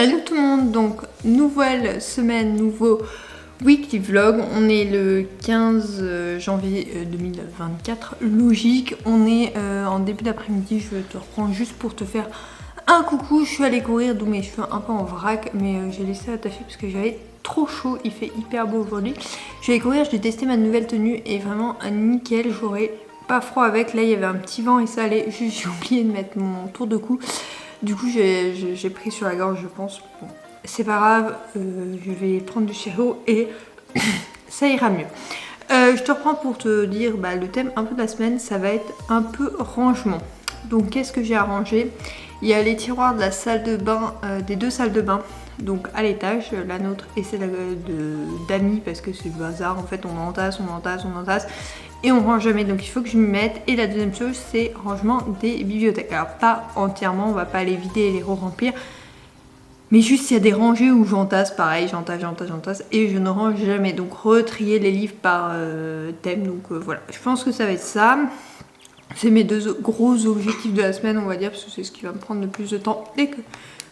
Hello tout le monde, donc nouvelle semaine, nouveau weekly vlog. On est le 15 janvier 2024, logique. On est en début d'après-midi, je te reprends juste pour te faire un coucou. Je suis allée courir, d'où mes cheveux un peu en vrac, mais j'ai laissé attacher parce que j'avais trop chaud, il fait hyper beau aujourd'hui. Je vais aller courir, j'ai testé ma nouvelle tenue et vraiment nickel, j'aurais pas froid avec. Là il y avait un petit vent et ça allait, juste j'ai oublié de mettre mon tour de cou. Du coup j'ai pris sur la gorge je pense. Bon, c'est pas grave, je vais prendre du sirop et ça ira mieux. Je te reprends pour te dire le thème un peu de la semaine, ça va être un peu rangement. Donc qu'est-ce que j'ai à ranger? Il y a les tiroirs de la salle de bain, des deux salles de bain, donc à l'étage, la nôtre et celle d'Ami parce que c'est le bazar, en fait on entasse et on range jamais, donc il faut que je m'y mette. Et la deuxième chose c'est rangement des bibliothèques. Alors pas entièrement, on va pas les vider et les re-remplir, mais juste il y a des rangées où j'entasse, pareil, j'entasse et je ne range jamais. Donc retrier les livres par thème, donc voilà, je pense que ça va être ça. C'est mes deux gros objectifs de la semaine, on va dire, parce que c'est ce qui va me prendre le plus de temps et que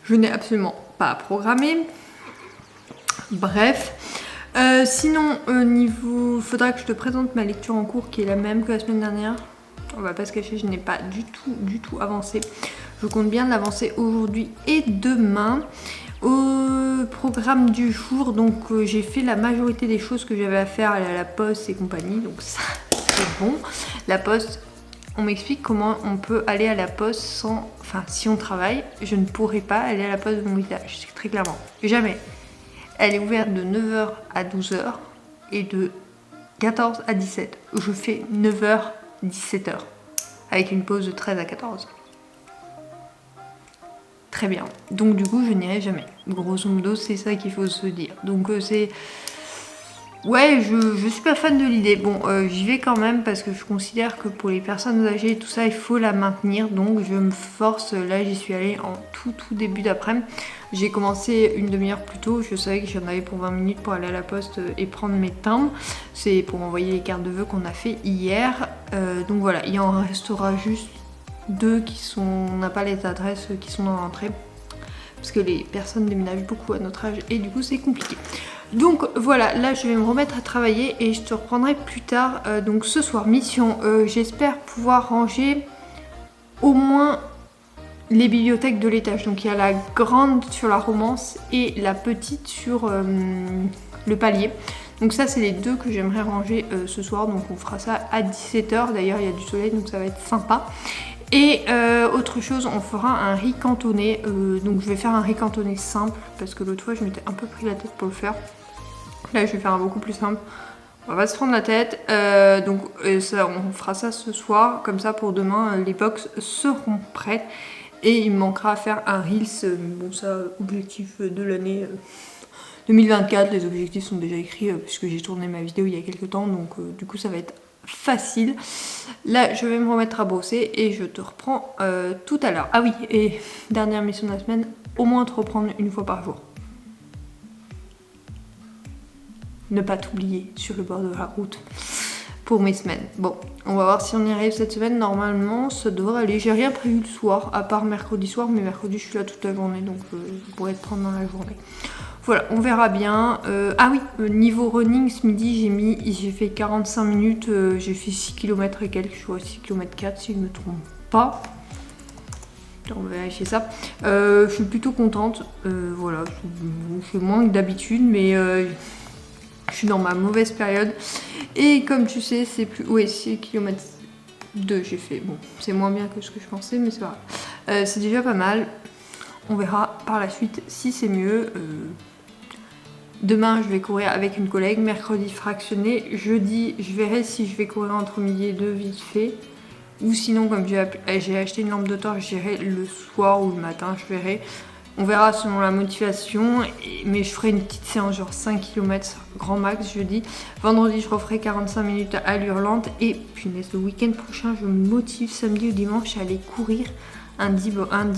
je n'ai absolument pas à programmer. Bref. Sinon, niveau... faudra que je te présente ma lecture en cours qui est la même que la semaine dernière. On va pas se cacher, je n'ai pas du tout avancé. Je compte bien l'avancer aujourd'hui et demain. Au programme du jour, donc j'ai fait la majorité des choses que j'avais à faire, aller à la poste et compagnie, donc ça c'est bon. La poste, on m'explique comment on peut aller à la poste sans... Enfin, si on travaille, je ne pourrais pas aller à la poste de mon village, très clairement. Jamais. Elle est ouverte de 9h à 12h et de 14 à 17. Je fais 9h, 17h. Avec une pause de 13 à 14. Très bien. Donc du coup, je n'irai jamais. Grosso modo, c'est ça qu'il faut se dire. Donc c'est... Ouais, je suis pas fan de l'idée. Bon, j'y vais quand même parce que je considère que pour les personnes âgées et tout ça, il faut la maintenir. Donc je me force. Là, j'y suis allée en tout début d'après-midi. J'ai commencé une demi-heure plus tôt. Je savais que j'en avais pour 20 minutes pour aller à la poste et prendre mes timbres. C'est pour envoyer les cartes de vœux qu'on a fait hier. Donc voilà, il en restera juste deux qui sont... On n'a pas les adresses qui sont dans l'entrée. Parce que les personnes déménagent beaucoup à notre âge et du coup c'est compliqué. Donc voilà, là je vais me remettre à travailler et je te reprendrai plus tard. Donc ce soir, mission, j'espère pouvoir ranger au moins les bibliothèques de l'étage. Donc il y a la grande sur la Romance et la petite sur le palier. Donc ça c'est les deux que j'aimerais ranger ce soir. Donc on fera ça à 17h. D'ailleurs il y a du soleil donc ça va être sympa. Et autre chose, on fera un riz cantonné. Donc je vais faire un riz cantonné simple parce que l'autre fois je m'étais un peu pris la tête pour le faire. Là je vais faire un beaucoup plus simple. On va pas se prendre la tête. Donc ça, on fera ça ce soir. Comme ça pour demain les box seront prêtes. Et il me manquera à faire un Reels. Bon ça, objectif de l'année 2024. Les objectifs sont déjà écrits puisque j'ai tourné ma vidéo il y a quelques temps. Donc du coup ça va être facile. Là je vais me remettre à brosser et je te reprends tout à l'heure. Ah oui, et dernière mission de la semaine, au moins te reprendre une fois par jour. Ne pas t'oublier sur le bord de la route pour mes semaines. Bon, on va voir si on y arrive cette semaine. Normalement ça devrait aller. J'ai rien prévu le soir à part mercredi soir, mais mercredi je suis là toute la journée donc je pourrais te prendre dans la journée. Voilà, on verra bien. Ah oui, niveau running, ce midi, j'ai fait 45 minutes, j'ai fait 6 km et quelques, je suis à 6 km 4 si je ne me trompe pas. On va vérifier ça. Je suis plutôt contente. Voilà, je fais moins que d'habitude, mais je suis dans ma mauvaise période. Et comme tu sais, c'est plus... Oui, 6 km 2 j'ai fait. Bon, c'est moins bien que ce que je pensais, mais c'est pas grave. C'est déjà pas mal. On verra par la suite si c'est mieux. Demain, je vais courir avec une collègue. Mercredi, fractionné. Jeudi, je verrai si je vais courir entre midi et 2 vite fait. Ou sinon, comme j'ai acheté une lampe de torche, j'irai le soir ou le matin, je verrai. On verra selon la motivation. Mais je ferai une petite séance, genre 5 km grand max jeudi. Vendredi, je referai 45 minutes à l'hurlante. Et punaise, le week-end prochain, je me motive samedi ou dimanche à aller courir un 10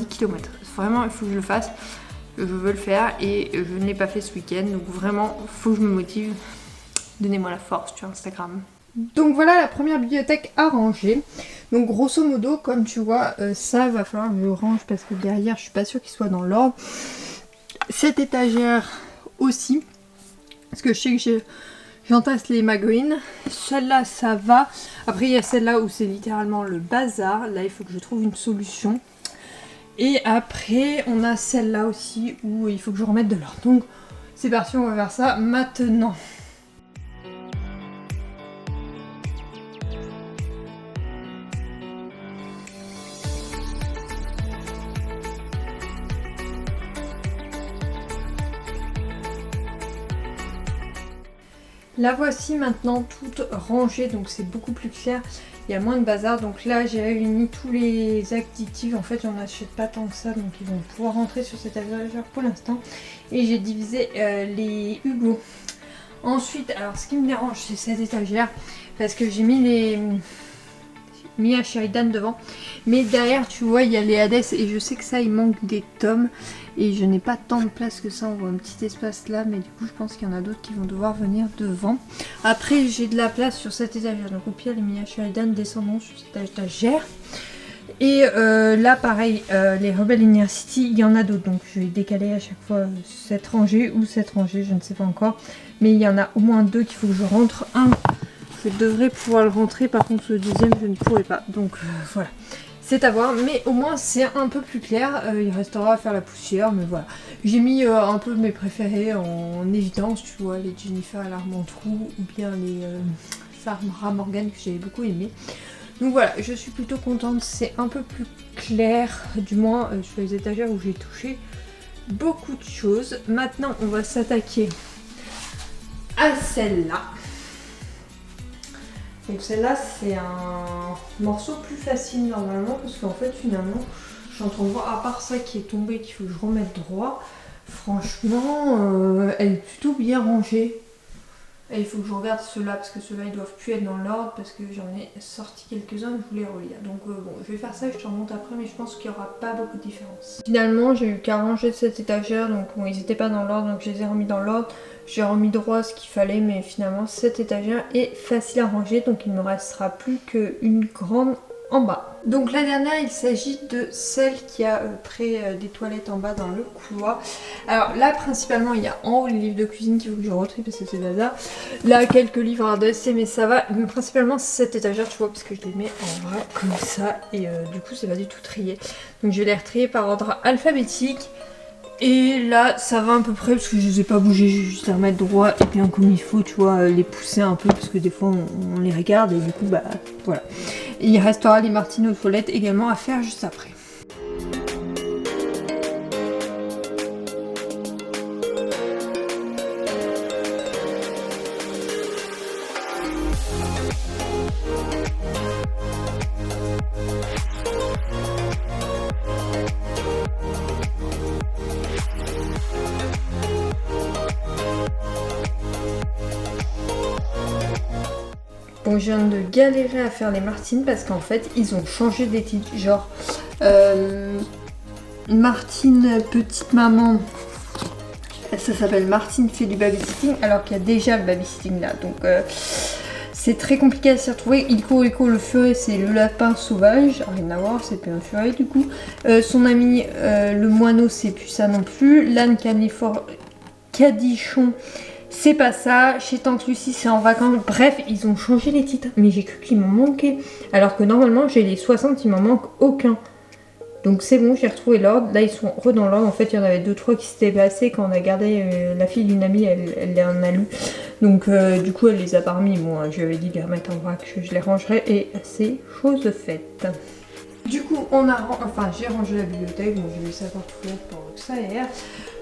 km. Vraiment, il faut que je le fasse. Je veux le faire et je ne l'ai pas fait ce week-end. Donc vraiment, il faut que je me motive. Donnez-moi la force sur Instagram. Donc voilà la première bibliothèque à ranger. Donc grosso modo, comme tu vois, ça va falloir que je range parce que derrière, je suis pas sûre qu'il soit dans l'ordre. cette étagère aussi, parce que je sais que j'entasse les magouines. Celle-là, ça va. Après, il y a celle-là où c'est littéralement le bazar. Là, il faut que je trouve une solution. Et après, on a celle-là aussi où il faut que je remette de l'ordre. Donc, c'est parti, on va faire ça maintenant. La voici maintenant toute rangée, donc c'est beaucoup plus clair, il y a moins de bazar. Donc là j'ai réuni tous les additifs, en fait j'en achète pas tant que ça, donc ils vont pouvoir rentrer sur cette étagère pour l'instant. Et j'ai divisé les hublots. Ensuite, alors ce qui me dérange c'est cette étagère, parce que j'ai mis un Sheridan devant, mais derrière tu vois il y a les Hades et je sais que ça il manque des tomes et je n'ai pas tant de place que ça. On voit un petit espace là, mais du coup je pense qu'il y en a d'autres qui vont devoir venir devant. Après j'ai de la place sur cette étagère, donc au pire les mini Sheridan descendront sur cette étagère. Et là pareil, les Rebel University il y en a d'autres, donc je vais décaler à chaque fois cette rangée ou cette rangée, je ne sais pas encore, mais il y en a au moins deux qu'il faut que je rentre. Un je devrais pouvoir le rentrer, par contre le deuxième je ne pourrai pas, donc voilà, c'est à voir, mais au moins c'est un peu plus clair. Il restera à faire la poussière, mais voilà, j'ai mis un peu mes préférés en évidence, tu vois, les Jennifer à l'Armentrou ou bien les Sarah Morgan que j'avais beaucoup aimé. Donc voilà, je suis plutôt contente, c'est un peu plus clair, du moins sur les étagères où j'ai touché beaucoup de choses. Maintenant on va s'attaquer à celle-là. Donc celle-là c'est un morceau plus facile normalement, parce qu'en fait finalement je suis en train de voir, à part ça qui est tombé qu'il faut que je remette droit, franchement elle est plutôt bien rangée. Et il faut que je regarde ceux-là, parce que ceux-là ils doivent plus être dans l'ordre, parce que j'en ai sorti quelques-uns que je voulais relire. Donc bon, je vais faire ça, je te remonte après, mais je pense qu'il n'y aura pas beaucoup de différence. Finalement j'ai eu qu'à ranger cette étagère, donc bon, ils n'étaient pas dans l'ordre, donc je les ai remis dans l'ordre. J'ai remis droit ce qu'il fallait, mais finalement cette étagère est facile à ranger, donc il ne me restera plus qu'une grande en bas. Donc la dernière, il s'agit de celle qui a près des toilettes en bas dans le couloir. Alors là principalement il y a en haut les livres de cuisine qu'il faut que je retrie parce que c'est bazar. Là quelques livres à RDC, mais ça va. Mais principalement cette étagère, tu vois, parce que je les mets en bas comme ça et du coup c'est pas du tout trié. Donc je vais les retrier par ordre alphabétique. Et là ça va à peu près parce que je les ai pas bougés, juste à remettre droit et bien comme il faut, tu vois, les pousser un peu parce que des fois on les regarde et du coup bah voilà. Et il restera les Martines aux toilettes également à faire juste après. Bon, je viens de galérer à faire les Martines parce qu'en fait ils ont changé des titres, genre Martine petite maman, ça s'appelle Martine fait du babysitting alors qu'il y a déjà le babysitting là, donc c'est très compliqué à s'y retrouver. Ilko le furet c'est le lapin sauvage, rien à voir, c'est plus un furet du coup. Son ami le moineau c'est plus ça non plus. L'âne cadichon c'est pas ça. Chez Tante Lucie c'est en vacances. Bref, ils ont changé les titres, mais j'ai cru qu'il m'en manquait, alors que normalement j'ai les 60, il m'en manque aucun. Donc c'est bon, j'ai retrouvé l'ordre. Là ils sont dans l'ordre. En fait il y en avait 2-3 qui s'étaient passés quand on a gardé la fille d'une amie, elle en a lu. Donc du coup elle les a pas remis. Bon, je lui avais dit de les remettre en vrac, je les rangerai et c'est chose faite. Du coup j'ai rangé la bibliothèque, donc j'ai laissé la porte ouverte pour que ça aère.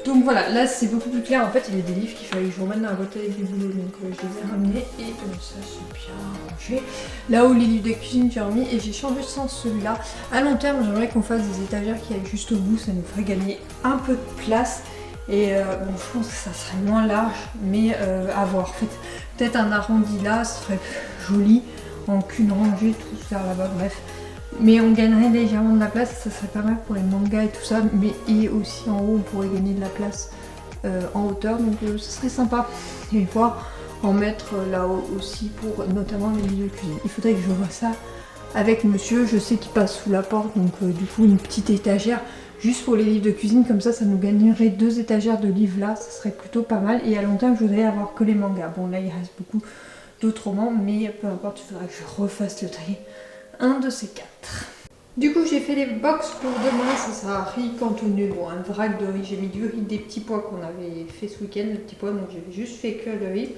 Donc voilà, là c'est beaucoup plus clair. En fait il y a des livres qu'il fallait que je remette dans la boîte avec du boulot, donc je les ai ramenés et ça c'est bien rangé. Là où les livres de cuisine j'ai remis et j'ai changé de sens celui-là. À long terme j'aimerais qu'on fasse des étagères qui aillent juste au bout, ça nous ferait gagner un peu de place. Et bon je pense que ça serait moins large, mais à voir. En fait peut-être un arrondi là, ce serait plus joli, en qu'une rangée tout vers là-bas, bref. Mais on gagnerait légèrement de la place, ça serait pas mal pour les mangas et tout ça, mais et aussi en haut on pourrait gagner de la place en hauteur, donc ce serait sympa. Et voir en mettre là-haut aussi pour notamment les livres de cuisine. Il faudrait que je vois ça avec monsieur. Je sais qu'il passe sous la porte, donc du coup une petite étagère juste pour les livres de cuisine, comme ça nous gagnerait 2 étagères de livres là, ça serait plutôt pas mal. Et à long terme je voudrais avoir que les mangas. Bon là il reste beaucoup d'autres romans, mais peu importe, il faudra que je refasse le tri. Un de ces 4. Du coup j'ai fait les box pour demain, ça sera riz cantonné, bon un vrac de riz, j'ai mis du riz, des petits pois qu'on avait fait ce week-end, des petits pois, donc j'ai juste fait que le riz.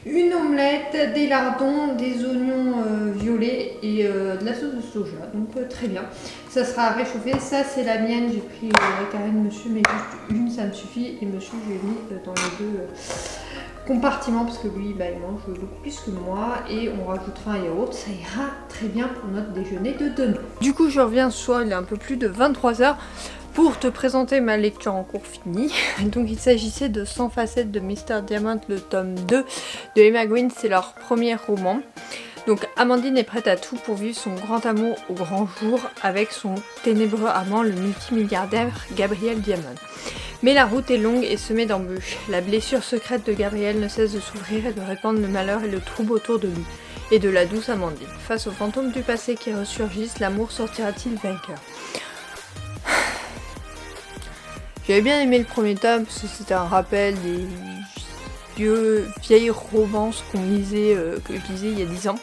Une omelette, des lardons, des oignons violets et de la sauce de soja, donc très bien. Ça sera réchauffé, ça c'est la mienne, j'ai pris la carré de monsieur, mais juste une ça me suffit, et monsieur je l'ai mis dans les 2 compartiments parce que lui bah, il mange beaucoup plus que moi, et on rajoutera un yaourt, ça ira très bien pour notre déjeuner de demain. Du coup je reviens ce soir, il est un peu plus de 23 h pour te présenter ma lecture en cours finie. Donc il s'agissait de 100 facettes de Mr. Diamant, le tome 2 de Emma Green, c'est leur premier roman. Donc Amandine est prête à tout pour vivre son grand amour au grand jour avec son ténébreux amant, le multimilliardaire Gabriel Diamond. Mais la route est longue et semée d'embûches. La blessure secrète de Gabriel ne cesse de s'ouvrir et de répandre le malheur et le trouble autour de lui, et de la douce Amandine. Face aux fantômes du passé qui ressurgissent, l'amour sortira-t-il vainqueur? J'avais bien aimé le premier tome parce que c'était un rappel des vieilles romances qu'on lisait, que je lisais il y a 10 ans.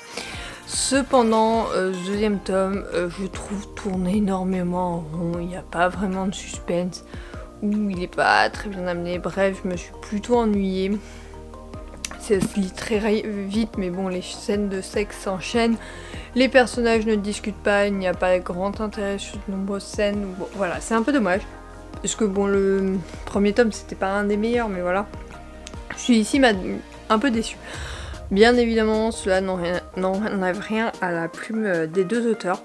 Cependant, ce deuxième tome, je trouve tourne énormément en rond, il n'y a pas vraiment de suspense, ou il n'est pas très bien amené, bref, je me suis plutôt ennuyée. Ça se lit très vite, mais bon, les scènes de sexe s'enchaînent, les personnages ne discutent pas, il n'y a pas grand intérêt sur de nombreuses scènes, bon, voilà, c'est un peu dommage. Parce que bon, le premier tome c'était pas un des meilleurs, mais voilà. Je suis ici un peu déçue. Bien évidemment, cela n'enlève rien à la plume des 2 auteurs.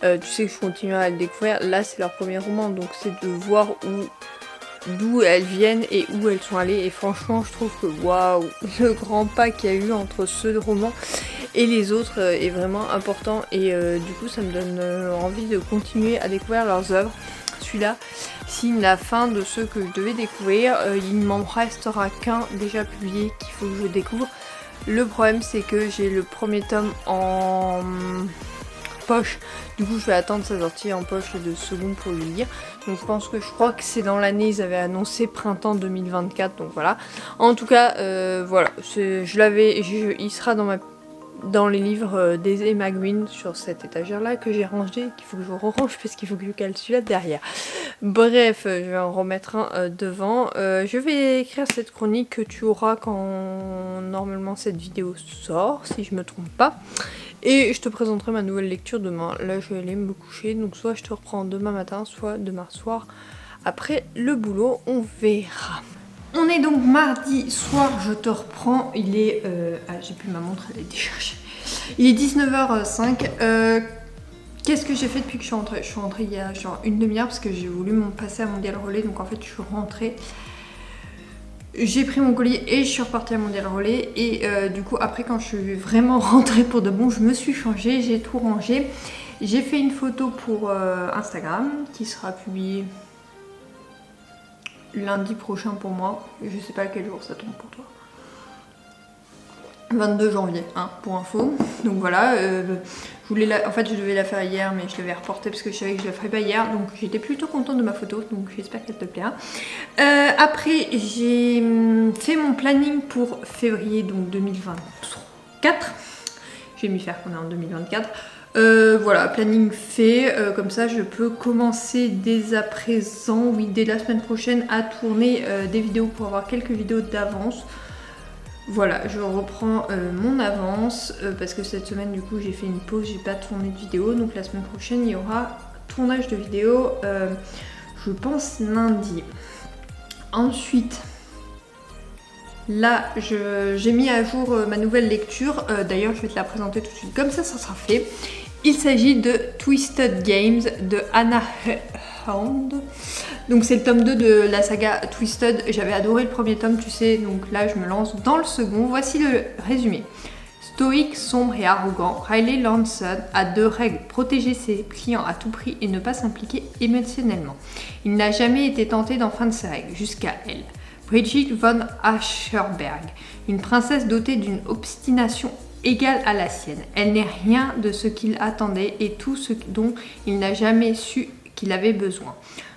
Tu sais que je continuerai à le découvrir. Là, c'est leur premier roman, donc c'est de voir d'où elles viennent et où elles sont allées. Et franchement, je trouve que waouh, le grand pas qu'il y a eu entre ce roman et les autres est vraiment important. Et du coup, ça me donne envie de continuer à découvrir leurs œuvres. Celui-là signe la fin de ceux que je devais découvrir. Il ne m'en restera qu'un déjà publié qu'il faut que je découvre. Le problème c'est que j'ai le premier tome en poche, du coup je vais attendre sa sortie en poche le second pour le lire. Donc je crois que c'est dans l'année, ils avaient annoncé printemps 2024, donc voilà. En tout cas voilà, il sera dans les livres des Emma Green sur cette étagère là que j'ai rangé, qu'il faut que je range parce qu'il faut que je cale celui-là derrière. Bref, je vais en remettre un devant. Je vais écrire cette chronique que tu auras quand normalement cette vidéo sort, si je me trompe pas. Et je te présenterai ma nouvelle lecture demain. Là je vais aller me coucher, donc soit je te reprends demain matin, soit demain soir après le boulot, on verra. On est donc mardi soir, je te reprends, il est... j'ai plus ma montre, elle a été cherchée. Il est 19h05. Qu'est-ce que j'ai fait depuis que je suis rentrée? Je suis rentrée il y a genre une demi-heure parce que j'ai voulu m'en passer à Mondial Relais, donc en fait je suis rentrée. J'ai pris mon colis et je suis repartie à Mondial Relais. Et du coup après quand je suis vraiment rentrée pour de bon, je me suis changée, j'ai tout rangé. J'ai fait une photo pour Instagram qui sera publiée lundi prochain pour moi, je sais pas à quel jour ça tombe pour toi. 22 janvier, hein, pour info. Donc voilà, en fait je devais la faire hier, mais je l'avais reportée parce que je savais que je la ferais pas hier, donc j'étais plutôt contente de ma photo, donc j'espère qu'elle te plaira. Après j'ai fait mon planning pour février donc 2024. Je vais m'y faire qu'on est en 2024. Voilà, planning fait, comme ça je peux commencer dès à présent, oui dès la semaine prochaine, à tourner des vidéos pour avoir quelques vidéos d'avance. Voilà, je reprends mon avance parce que cette semaine du coup j'ai fait une pause, j'ai pas tourné de vidéo, donc la semaine prochaine il y aura tournage de vidéo, je pense lundi. Ensuite, là j'ai mis à jour ma nouvelle lecture, d'ailleurs je vais te la présenter tout de suite, comme ça sera fait. Il s'agit de Twisted Games de Hannah Hound. Donc c'est le tome 2 de la saga Twisted. J'avais adoré le premier tome, tu sais, donc là je me lance dans le second. Voici le résumé. Stoïque, sombre et arrogant, Riley Lanson a 2 règles: protéger ses clients à tout prix et ne pas s'impliquer émotionnellement. Il n'a jamais été tenté d'enfreindre ses règles, jusqu'à elle. Bridget von Ascherberg, une princesse dotée d'une obstination égale à la sienne. Elle n'est rien de ce qu'il attendait et tout ce dont il n'a jamais su qu'il avait besoin.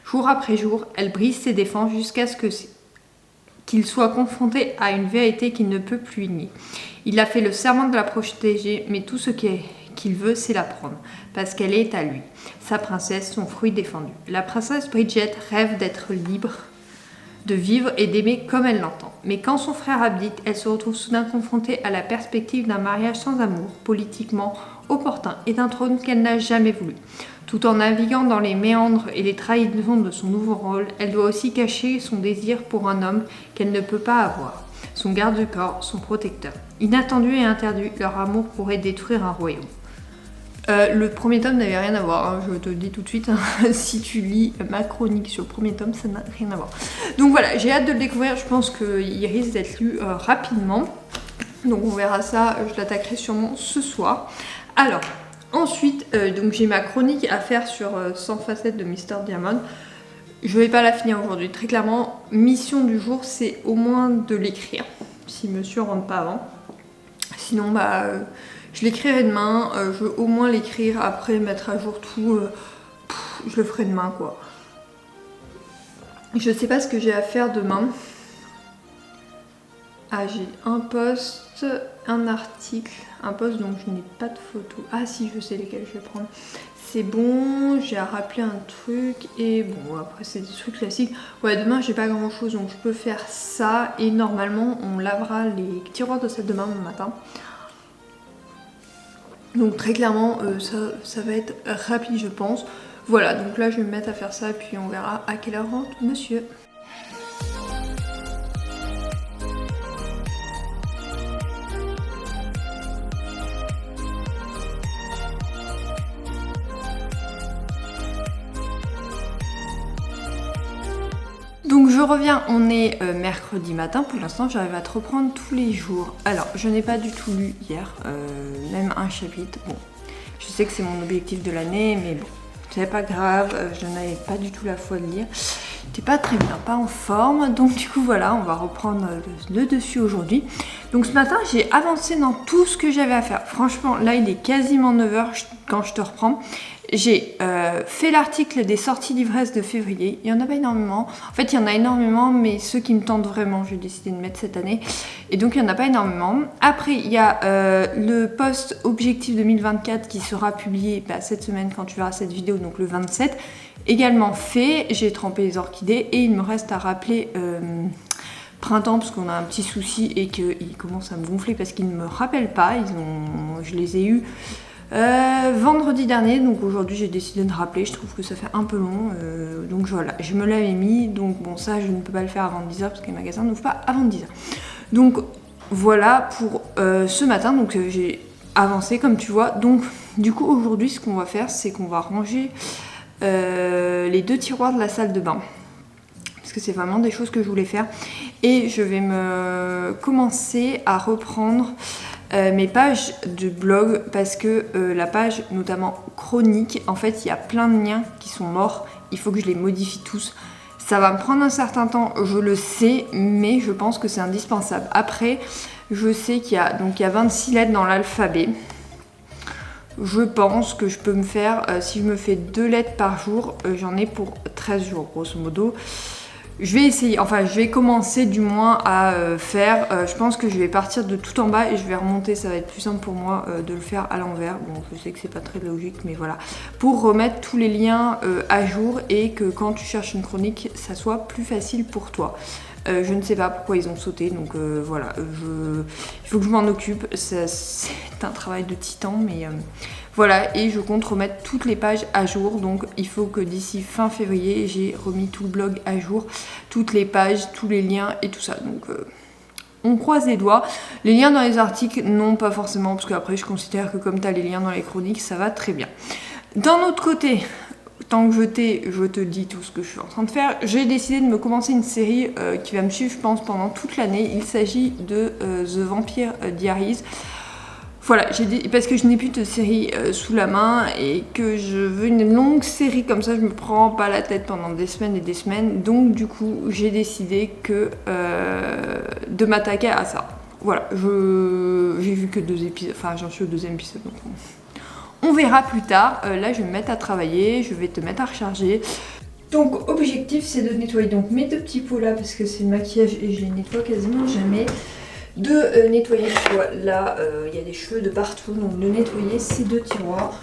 Jour après jour, elle brise ses défenses jusqu'à ce qu'il soit confronté à une vérité qu'il ne peut plus nier. Il a fait le serment de la protéger, mais tout ce qu'il veut, c'est la prendre, parce qu'elle est à lui, sa princesse, son fruit défendu. La princesse Bridget rêve d'être libre, de vivre et d'aimer comme elle l'entend. Mais quand son frère abdique, elle se retrouve soudain confrontée à la perspective d'un mariage sans amour, politiquement opportun, et d'un trône qu'elle n'a jamais voulu. Tout en naviguant dans les méandres et les trahisons de son nouveau rôle, elle doit aussi cacher son désir pour un homme qu'elle ne peut pas avoir. Son garde-corps, son protecteur. Inattendu et interdit, leur amour pourrait détruire un royaume. Le premier tome n'avait rien à voir, hein, je te le dis tout de suite. Hein. Si tu lis ma chronique sur le premier tome, ça n'a rien à voir. Donc voilà, j'ai hâte de le découvrir, je pense qu'il risque d'être lu rapidement. Donc on verra ça, je l'attaquerai sûrement ce soir. Alors, ensuite, donc j'ai ma chronique à faire sur 100 facettes de Mr. Diamond. Je vais pas la finir aujourd'hui, très clairement. Mission du jour, c'est au moins de l'écrire, si monsieur rentre pas avant. Sinon, je l'écrirai demain. Je veux au moins l'écrire, après mettre à jour tout. Je le ferai demain, quoi. Je sais pas ce que j'ai à faire demain. Ah, j'ai un post, un article, un post donc je n'ai pas de photo. Ah si, je sais lesquels je vais prendre. C'est bon, j'ai à rappeler un truc et bon après c'est des trucs classiques. Ouais, demain j'ai pas grand chose donc je peux faire ça et normalement on lavera les tiroirs de salle demain matin. Donc très clairement ça va être rapide je pense. Voilà, donc là je vais me mettre à faire ça et puis on verra à quelle heure rentre monsieur. Donc je reviens, on est mercredi matin, pour l'instant j'arrive à te reprendre tous les jours. Alors je n'ai pas du tout lu hier, même un chapitre. Bon, je sais que c'est mon objectif de l'année, mais bon, c'est pas grave, je n'avais pas du tout la foi de lire. J'étais pas très bien, pas en forme, donc du coup voilà, on va reprendre le dessus aujourd'hui. Donc ce matin j'ai avancé dans tout ce que j'avais à faire. Franchement là il est quasiment 9h quand je te reprends. J'ai fait l'article des sorties d'ivresse de février. Il n'y en a pas énormément. En fait, il y en a énormément, mais ceux qui me tentent vraiment, j'ai décidé de mettre cette année. Et donc, il n'y en a pas énormément. Après, il y a le post Objectif 2024 qui sera publié cette semaine quand tu verras cette vidéo, donc le 27. Également fait. J'ai trempé les orchidées et il me reste à rappeler printemps parce qu'on a un petit souci et qu'ils commencent à me gonfler parce qu'ils ne me rappellent pas. Je les ai eus vendredi dernier, donc aujourd'hui j'ai décidé de rappeler, je trouve que ça fait un peu long, donc voilà, je me l'avais mis, donc bon ça je ne peux pas le faire avant 10h parce que les magasins n'ouvrent pas avant 10h. Donc voilà pour ce matin, donc j'ai avancé comme tu vois, donc du coup aujourd'hui ce qu'on va faire c'est qu'on va ranger les 2 tiroirs de la salle de bain. Parce que c'est vraiment des choses que je voulais faire. Et je vais commencer à reprendre mes pages de blog parce que la page notamment chronique, en fait il y a plein de liens qui sont morts, il faut que je les modifie tous. Ça va me prendre un certain temps, je le sais, mais je pense que c'est indispensable. Après, je sais qu'il y a 26 lettres dans l'alphabet. Je pense que je peux me faire, si je me fais 2 lettres par jour, j'en ai pour 13 jours grosso modo. Je vais essayer, enfin je vais commencer du moins à faire, je pense que je vais partir de tout en bas et je vais remonter, ça va être plus simple pour moi de le faire à l'envers. Bon, je sais que c'est pas très logique mais voilà, pour remettre tous les liens à jour et que quand tu cherches une chronique, ça soit plus facile pour toi. Je ne sais pas pourquoi ils ont sauté, donc voilà, il faut que je m'en occupe, c'est un travail de titan mais... Voilà, et je compte remettre toutes les pages à jour, donc il faut que d'ici fin février, j'ai remis tout le blog à jour, toutes les pages, tous les liens et tout ça. Donc on croise les doigts. Les liens dans les articles, non pas forcément, parce qu'après je considère que comme tu as les liens dans les chroniques, ça va très bien. D'un autre côté, tant que je te dis tout ce que je suis en train de faire, j'ai décidé de me commencer une série qui va me suivre, je pense, pendant toute l'année. Il s'agit de The Vampire Diaries. Voilà, parce que je n'ai plus de série sous la main et que je veux une longue série comme ça, je me prends pas la tête pendant des semaines et des semaines. Donc du coup, j'ai décidé de m'attaquer à ça. voilà, j'ai vu que 2 épisodes, enfin j'en suis au 2e épisode, donc on verra plus tard. Là je vais me mettre à travailler, je vais te mettre à recharger. Donc objectif c'est de nettoyer donc mes 2 petits pots là parce que c'est le maquillage et je les nettoie quasiment jamais. De nettoyer, tu vois, là il y a des cheveux de partout, donc de nettoyer ces 2 tiroirs,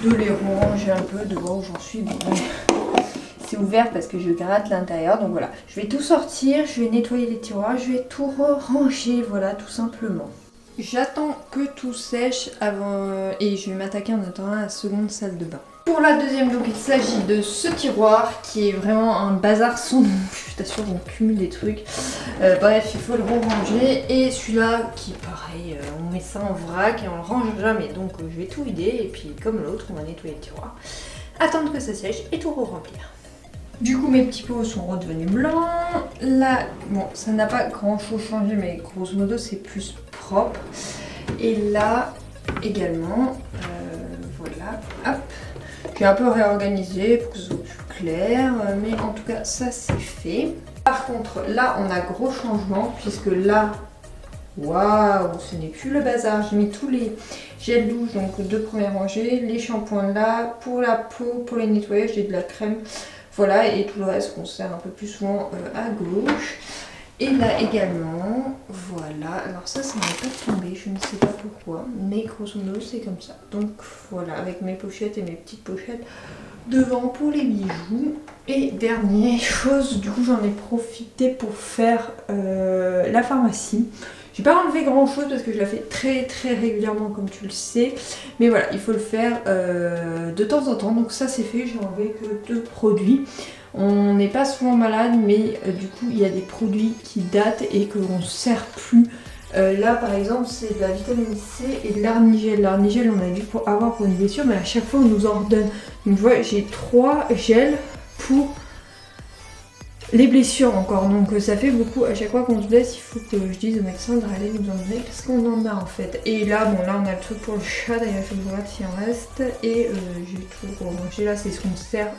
de les ranger un peu, de voir où j'en suis. Bon, c'est ouvert parce que je gratte l'intérieur, donc voilà. Je vais tout sortir, je vais nettoyer les tiroirs, je vais tout ranger, voilà, tout simplement. J'attends que tout sèche avant et je vais m'attaquer en attendant à la seconde salle de bain. Pour la deuxième, donc il s'agit de ce tiroir qui est vraiment un bazar sans nom. Je t'assure, on cumule des trucs. Bref, il faut le ranger. Et celui-là qui est pareil, on met ça en vrac et on le range jamais. Donc je vais tout vider et puis comme l'autre, on va nettoyer le tiroir. Attendre que ça sèche et tout remplir. Du coup mes petits pots sont redevenus blancs. Là, bon ça n'a pas grand chose changé mais grosso modo c'est plus propre. Et là également, voilà, hop. J'ai un peu réorganisé pour que ce soit plus clair, mais en tout cas ça c'est fait. Par contre là on a gros changement puisque là, waouh, ce n'est plus le bazar. J'ai mis tous les gels douche, donc 2 premières rangées, les shampoings là, pour la peau, pour les nettoyages j'ai de la crème. Voilà, et tout le reste qu'on sert un peu plus souvent à gauche. Et là également, voilà, alors ça n'est pas tombé, je ne sais pas pourquoi, mais grosso modo c'est comme ça. Donc voilà, avec mes pochettes et mes petites pochettes devant pour les bijoux. Et dernière chose, du coup j'en ai profité pour faire la pharmacie. J'ai pas enlevé grand chose parce que je la fais très régulièrement comme tu le sais. Mais voilà, il faut le faire de temps en temps. Donc ça c'est fait, j'ai enlevé que 2 produits. On n'est pas souvent malade mais du coup il y a des produits qui datent et que l'on ne sert plus. Là par exemple c'est de la vitamine C et de l'arnigel. L'arnigel on a dû avoir pour une blessure mais à chaque fois on nous en redonne. Donc tu vois j'ai 3 gels pour les blessures encore, donc ça fait beaucoup. À chaque fois qu'on se blesse, il faut que je dise au médecin d'aller nous en donner parce qu'on en a en fait. Et là, bon, là on a le truc pour le chat, d'ailleurs il faut que je regarde s'il en reste. Et j'ai tout rangé là, c'est ce qu'on sert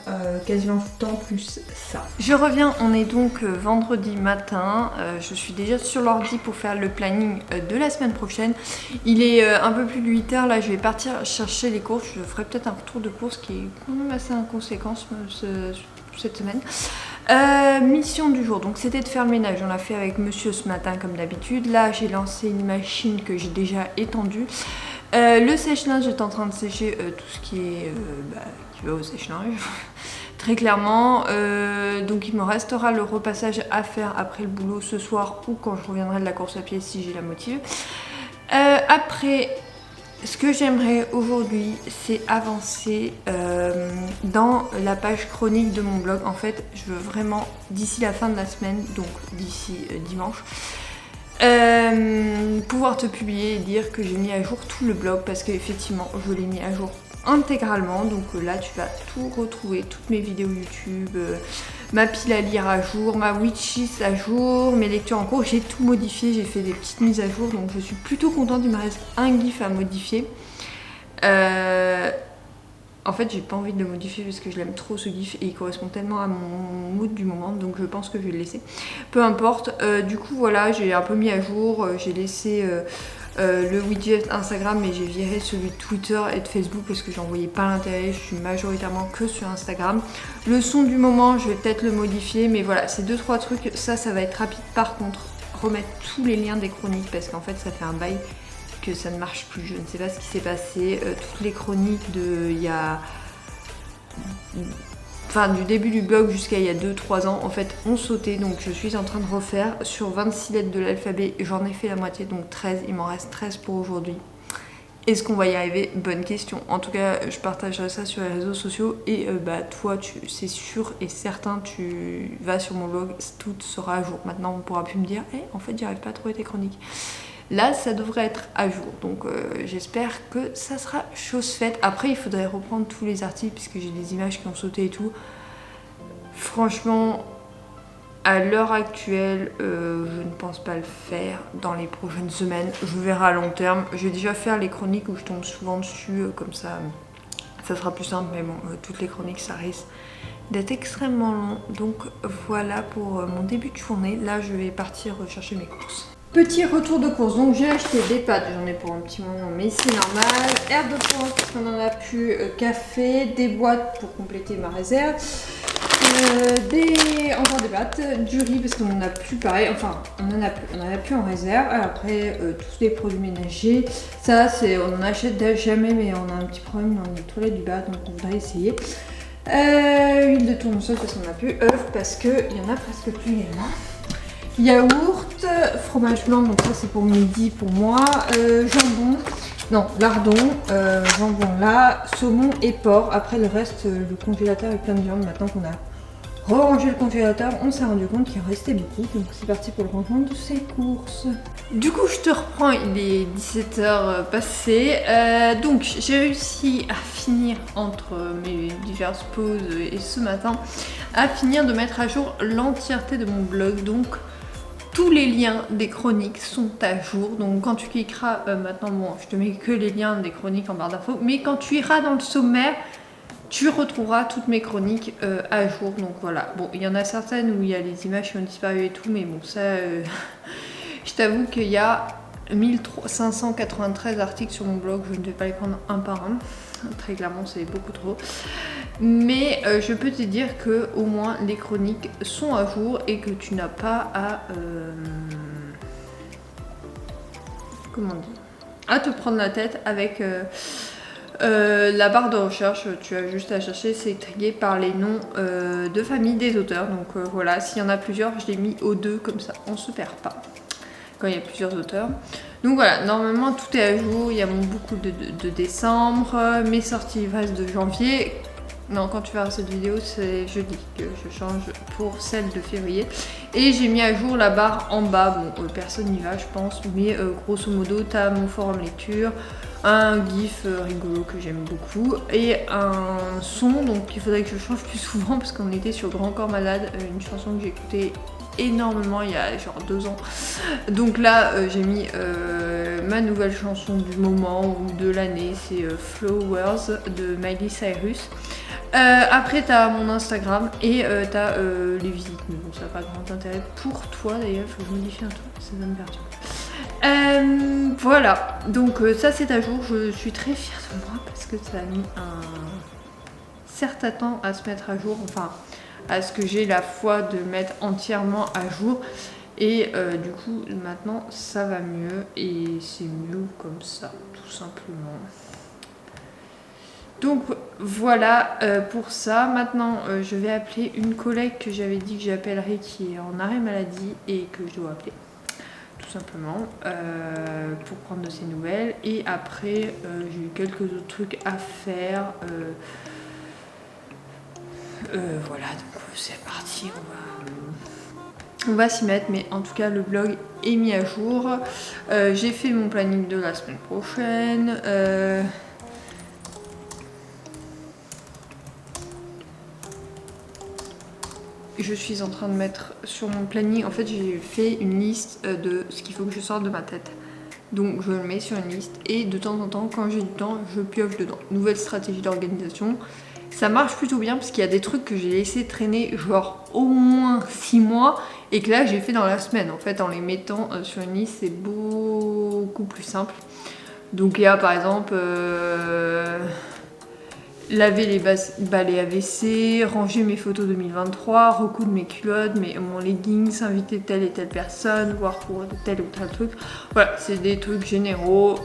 quasiment tout le temps, plus ça. Je reviens, on est donc vendredi matin. Je suis déjà sur l'ordi pour faire le planning de la semaine prochaine. Il est un peu plus de 8 h, là je vais partir chercher les courses. Je ferai peut-être un retour de course qui est quand même assez inconséquent cette semaine. Mission du jour, donc c'était de faire le ménage. On l'a fait avec monsieur ce matin comme d'habitude. Là j'ai lancé une machine que j'ai déjà étendue. Le sèche-linge, j'étais en train de sécher tout ce qui est qui va au sèche-linge très clairement. Donc il me restera le repassage à faire après le boulot ce soir ou quand je reviendrai de la course à pied si j'ai la motive. Après, ce que j'aimerais aujourd'hui, c'est avancer dans la page chronique de mon blog. En fait, je veux vraiment, d'ici la fin de la semaine, donc d'ici dimanche, pouvoir te publier et dire que j'ai mis à jour tout le blog parce qu'effectivement, je l'ai mis à jour intégralement. Donc là, tu vas tout retrouver, toutes mes vidéos YouTube, ma pile à lire à jour, ma wishlist à jour, mes lectures en cours. J'ai tout modifié, j'ai fait des petites mises à jour, donc je suis plutôt contente. Il me reste un gif à modifier. En fait, j'ai pas envie de le modifier parce que je l'aime trop ce gif et il correspond tellement à mon mood du moment, donc je pense que je vais le laisser. Peu importe. Du coup, voilà, j'ai un peu mis à jour, j'ai laissé le widget Instagram, mais j'ai viré celui de Twitter et de Facebook parce que j'en voyais pas l'intérêt. Je suis majoritairement que sur Instagram. Le son du moment, je vais peut-être le modifier, mais voilà, c'est 2-3 trucs. Ça va être rapide. Par contre, remettre tous les liens des chroniques parce qu'en fait, ça fait un bail que ça ne marche plus. Je ne sais pas ce qui s'est passé. Toutes les chroniques de il y a... Enfin, du début du blog jusqu'à il y a 2-3 ans, en fait, ont sauté. Donc, je suis en train de refaire sur 26 lettres de l'alphabet. J'en ai fait la moitié, donc 13. Il m'en reste 13 pour aujourd'hui. Est-ce qu'on va y arriver? Bonne question. En tout cas, je partagerai ça sur les réseaux sociaux. Et toi, c'est sûr et certain, tu vas sur mon blog, tout sera à jour. Maintenant, on ne pourra plus me dire en fait, j'arrive pas à trouver tes chroniques. Là, ça devrait être à jour, donc j'espère que ça sera chose faite. Après, il faudrait reprendre tous les articles puisque j'ai des images qui ont sauté et tout. Franchement, à l'heure actuelle, je ne pense pas le faire dans les prochaines semaines. Je verrai à long terme. Je vais déjà faire les chroniques où je tombe souvent dessus, comme ça, ça sera plus simple. Mais bon, toutes les chroniques, ça risque d'être extrêmement long. Donc voilà pour mon début de journée. Là, je vais partir chercher mes courses. Petit retour de course, donc j'ai acheté des pâtes, j'en ai pour un petit moment mais c'est normal, herbe de Provence parce qu'on en a plus, café, des boîtes pour compléter ma réserve, encore des pâtes, du riz parce qu'on en a plus pareil, enfin on en a plus en réserve. Après tous les produits ménagers, ça c'est on en achète jamais mais on a un petit problème dans les toilettes du bas donc on voudrait essayer. Huile de tournesol parce qu'on n'a plus, œufs parce qu'il y en a presque plus également. Yaourt, fromage blanc, donc ça c'est pour midi pour moi, jambon, non lardon, jambon là, saumon et porc. Après le reste, le congélateur est plein de viande. Maintenant qu'on a rangé le congélateur, on s'est rendu compte qu'il en restait beaucoup. Donc c'est parti pour le rangement de ces courses. Du coup je te reprends, il est 17h passées. Donc j'ai réussi à finir entre mes diverses pauses et ce matin, à finir de mettre à jour l'entièreté de mon blog. Donc tous les liens des chroniques sont à jour, donc quand tu cliqueras, maintenant bon je te mets que les liens des chroniques en barre d'infos, mais quand tu iras dans le sommaire, tu retrouveras toutes mes chroniques à jour, donc voilà. Bon, il y en a certaines où il y a les images qui ont disparu et tout, mais bon ça, je t'avoue qu'il y a 1593 articles sur mon blog, je ne vais pas les prendre un par un, très clairement c'est beaucoup trop. Mais je peux te dire que au moins les chroniques sont à jour et que tu n'as pas à comment dire, à te prendre la tête avec la barre de recherche. Tu as juste à chercher, c'est trié par les noms de famille des auteurs. Donc voilà, s'il y en a plusieurs, je l'ai mis aux deux comme ça, on se perd pas quand il y a plusieurs auteurs. Donc voilà, normalement tout est à jour. Il y a mon beaucoup de décembre, mes sorties ivresse de janvier. Non, quand tu verras cette vidéo, c'est jeudi que je change pour celle de février. Et j'ai mis à jour la barre en bas. Bon, personne n'y va, je pense. Mais grosso modo, tu as mon forum lecture, un gif rigolo que j'aime beaucoup et un son. Donc il faudrait que je change plus souvent parce qu'on était sur Grand Corps Malade, une chanson que j'ai écoutée énormément il y a genre 2 ans. Donc là, j'ai mis ma nouvelle chanson du moment ou de l'année, c'est Flowers de Miley Cyrus. Après t'as mon Instagram et t'as les visites, mais bon ça n'a pas grand intérêt pour toi d'ailleurs, il faut que je modifie un truc, ça va me perturber. Voilà, donc ça c'est à jour, je suis très fière de moi parce que ça a mis un certain temps à se mettre à jour, enfin à ce que j'ai la foi de mettre entièrement à jour. Et du coup maintenant ça va mieux et c'est mieux comme ça tout simplement. Donc voilà pour ça. Maintenant je vais appeler une collègue que j'avais dit que j'appellerais qui est en arrêt maladie et que je dois appeler tout simplement pour prendre de ses nouvelles. Et après j'ai eu quelques autres trucs à faire. Voilà, donc c'est parti, on va s'y mettre, mais en tout cas le blog est mis à jour. J'ai fait mon planning de la semaine prochaine. Je suis en train de mettre sur mon planning, en fait j'ai fait une liste de ce qu'il faut que je sorte de ma tête. Donc je le mets sur une liste et de temps en temps, quand j'ai du temps, je pioche dedans. Nouvelle stratégie d'organisation. Ça marche plutôt bien parce qu'il y a des trucs que j'ai laissé traîner genre au moins 6 mois et que là j'ai fait dans la semaine. En fait en les mettant sur une liste c'est beaucoup plus simple. Donc il y a par exemple laver les balais AVC, ranger mes photos 2023, recoudre mes culottes, mon leggings, inviter telle et telle personne, voir pour tel ou tel truc. Voilà, c'est des trucs généraux.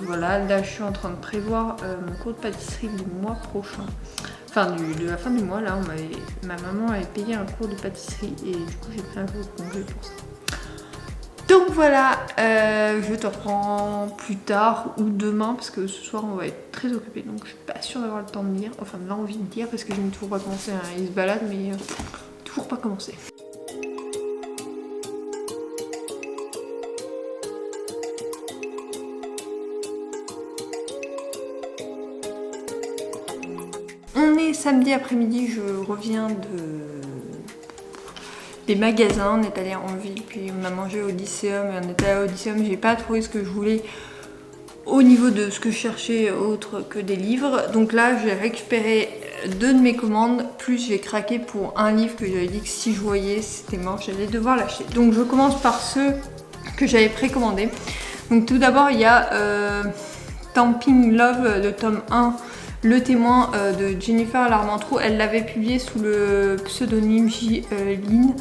Voilà, là je suis en train de prévoir mon cours de pâtisserie du mois prochain. Enfin, de la fin du mois, là, ma maman avait payé un cours de pâtisserie et du coup j'ai pris un jour de congé pour ça. Donc voilà, je te reprends plus tard ou demain parce que ce soir on va être très occupés, donc je suis pas sûre d'avoir le temps de lire, enfin l'envie de lire parce que je n'ai toujours pas commencé il se balade mais toujours pas commencé. On est samedi après-midi, je reviens des magasins, on est allé en ville, puis on a mangé au Lycéum, et on était allé au Lycéum, j'ai pas trouvé ce que je voulais au niveau de ce que je cherchais autre que des livres. Donc là j'ai récupéré 2 de mes commandes, plus j'ai craqué pour un livre que j'avais dit que si je voyais c'était mort, j'allais devoir l'acheter. Donc je commence par ceux que j'avais précommandé. Donc tout d'abord il y a Tamping Love, le tome 1, le témoin de Jennifer Larmentrout. Elle l'avait publié sous le pseudonyme J. Lynn.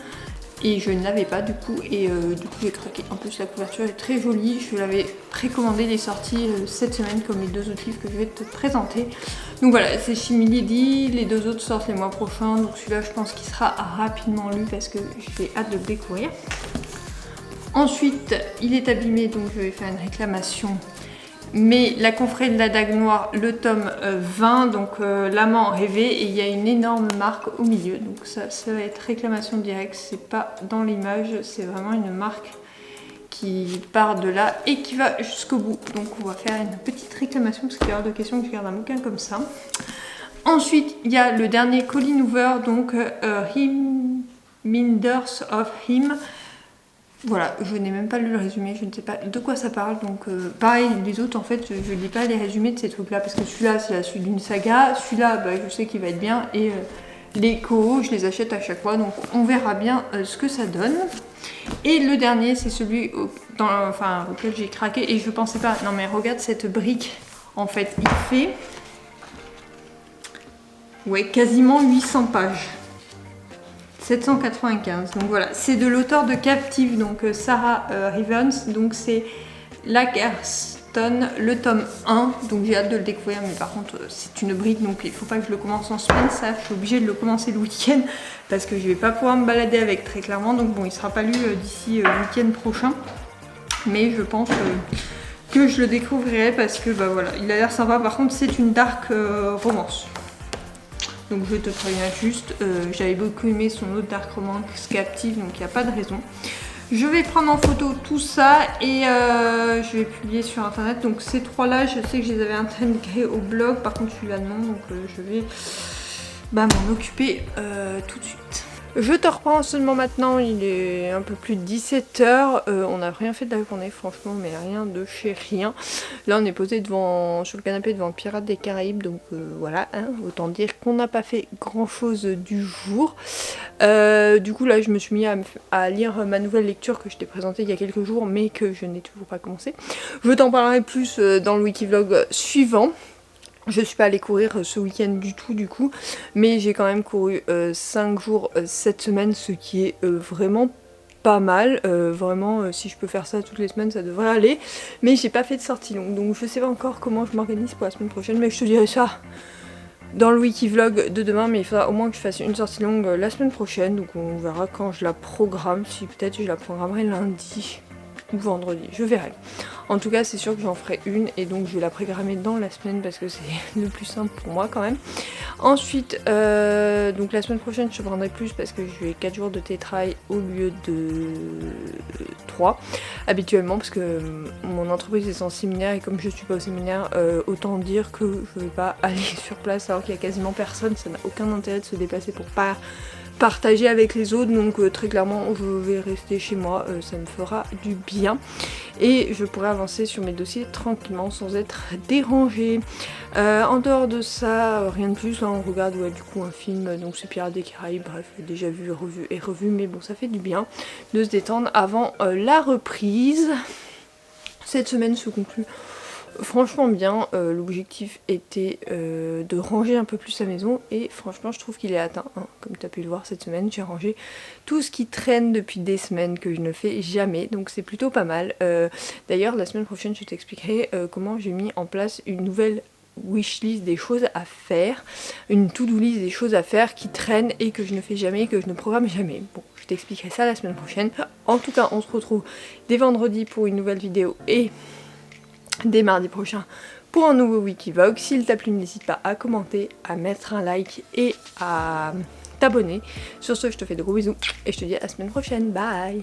Et je ne l'avais pas du coup, et du coup j'ai craqué. En plus la couverture est très jolie, je l'avais précommandé, il est sorti cette semaine comme les 2 autres livres que je vais te présenter. Donc voilà, c'est chez Milady, les 2 autres sortent les mois prochains, donc celui-là je pense qu'il sera rapidement lu parce que j'ai hâte de le découvrir. Ensuite, il est abîmé, donc je vais faire une réclamation. Mais La confrérie de la dague noire, le tome 20, donc l'amant rêvé, et il y a une énorme marque au milieu, donc ça va être réclamation directe, c'est pas dans l'image, c'est vraiment une marque qui part de là et qui va jusqu'au bout. Donc on va faire une petite réclamation parce qu'il y a hors de question que je garde un bouquin comme ça. Ensuite, il y a le dernier Colleen Hoover, donc Reminders of Him. Voilà, je n'ai même pas lu le résumé, je ne sais pas de quoi ça parle, donc pareil, les autres en fait, je lis pas les résumés de ces trucs là, parce que celui-là c'est la suite d'une saga, celui-là bah, je sais qu'il va être bien, et les co je les achète à chaque fois, donc on verra bien ce que ça donne. Et le dernier, c'est celui auquel j'ai craqué, et je pensais pas, non mais regarde cette brique, en fait, il fait, ouais, quasiment 800 pages. 795, donc voilà, c'est de l'auteur de Captive, donc Sarah Rivens, donc c'est Lagerstone, le tome 1, donc j'ai hâte de le découvrir, mais par contre c'est une brique, donc il faut pas que je le commence en semaine, ça, je suis obligée de le commencer le week-end, parce que je vais pas pouvoir me balader avec très clairement, donc bon, il sera pas lu d'ici le week-end prochain, mais je pense que je le découvrirai, parce que bah voilà, il a l'air sympa, par contre c'est une dark romance. Donc je te préviens juste, j'avais beaucoup aimé son autre Dark Romance Captive, donc il n'y a pas de raison. Je vais prendre en photo tout ça et je vais publier sur internet. Donc ces 3 là, je sais que je les avais intégrés au blog, par contre celui-là non, donc je vais m'en occuper tout de suite. Je te reprends seulement maintenant, il est un peu plus de 17h, on n'a rien fait de la journée franchement, mais rien de chez rien. Là on est posé sur le canapé devant Pirates des Caraïbes, donc voilà, hein, autant dire qu'on n'a pas fait grand chose du jour. Du coup là je me suis mis à lire ma nouvelle lecture que je t'ai présentée il y a quelques jours, mais que je n'ai toujours pas commencé. Je t'en parlerai plus dans le Wikivlog suivant. Je suis pas allée courir ce week-end du tout du coup, mais j'ai quand même couru 5 jours cette semaine, ce qui est vraiment pas mal. Vraiment, si je peux faire ça toutes les semaines, ça devrait aller. Mais j'ai pas fait de sortie longue, donc je sais pas encore comment je m'organise pour la semaine prochaine, mais je te dirai ça dans le Wikivlog de demain. Mais il faudra au moins que je fasse une sortie longue la semaine prochaine, donc on verra quand je la programme, si peut-être je la programmerai lundi ou vendredi, je verrai. En tout cas c'est sûr que j'en ferai une et donc je vais la programmer dans la semaine parce que c'est le plus simple pour moi quand même. Ensuite donc la semaine prochaine je te prendrai plus parce que j'ai 4 jours de télétravail au lieu de 3 habituellement, parce que mon entreprise est en séminaire et comme je suis pas au séminaire, autant dire que je vais pas aller sur place alors qu'il y a quasiment personne. Ça n'a aucun intérêt de se déplacer pour pas partager avec les autres, donc très clairement je vais rester chez moi, ça me fera du bien et je pourrai avancer sur mes dossiers tranquillement sans être dérangée. En dehors de ça, rien de plus. Là on regarde du coup un film, donc c'est Pirates des Caraïbes, bref, déjà vu, revu et revu, mais bon ça fait du bien de se détendre avant la reprise. Cette semaine se conclut franchement bien, l'objectif était de ranger un peu plus la maison et franchement je trouve qu'il est atteint, hein. Comme tu as pu le voir cette semaine, j'ai rangé tout ce qui traîne depuis des semaines que je ne fais jamais, donc c'est plutôt pas mal. D'ailleurs la semaine prochaine je t'expliquerai comment j'ai mis en place une nouvelle wishlist des choses à faire, une to-do list des choses à faire qui traînent et que je ne fais jamais, que je ne programme jamais. Bon, je t'expliquerai ça la semaine prochaine. En tout cas on se retrouve dès vendredi pour une nouvelle vidéo et dès mardi prochain pour un nouveau Wikivlog. S'il t'a plu, n'hésite pas à commenter, à mettre un like et à t'abonner. Sur ce, je te fais de gros bisous et je te dis à la semaine prochaine. Bye!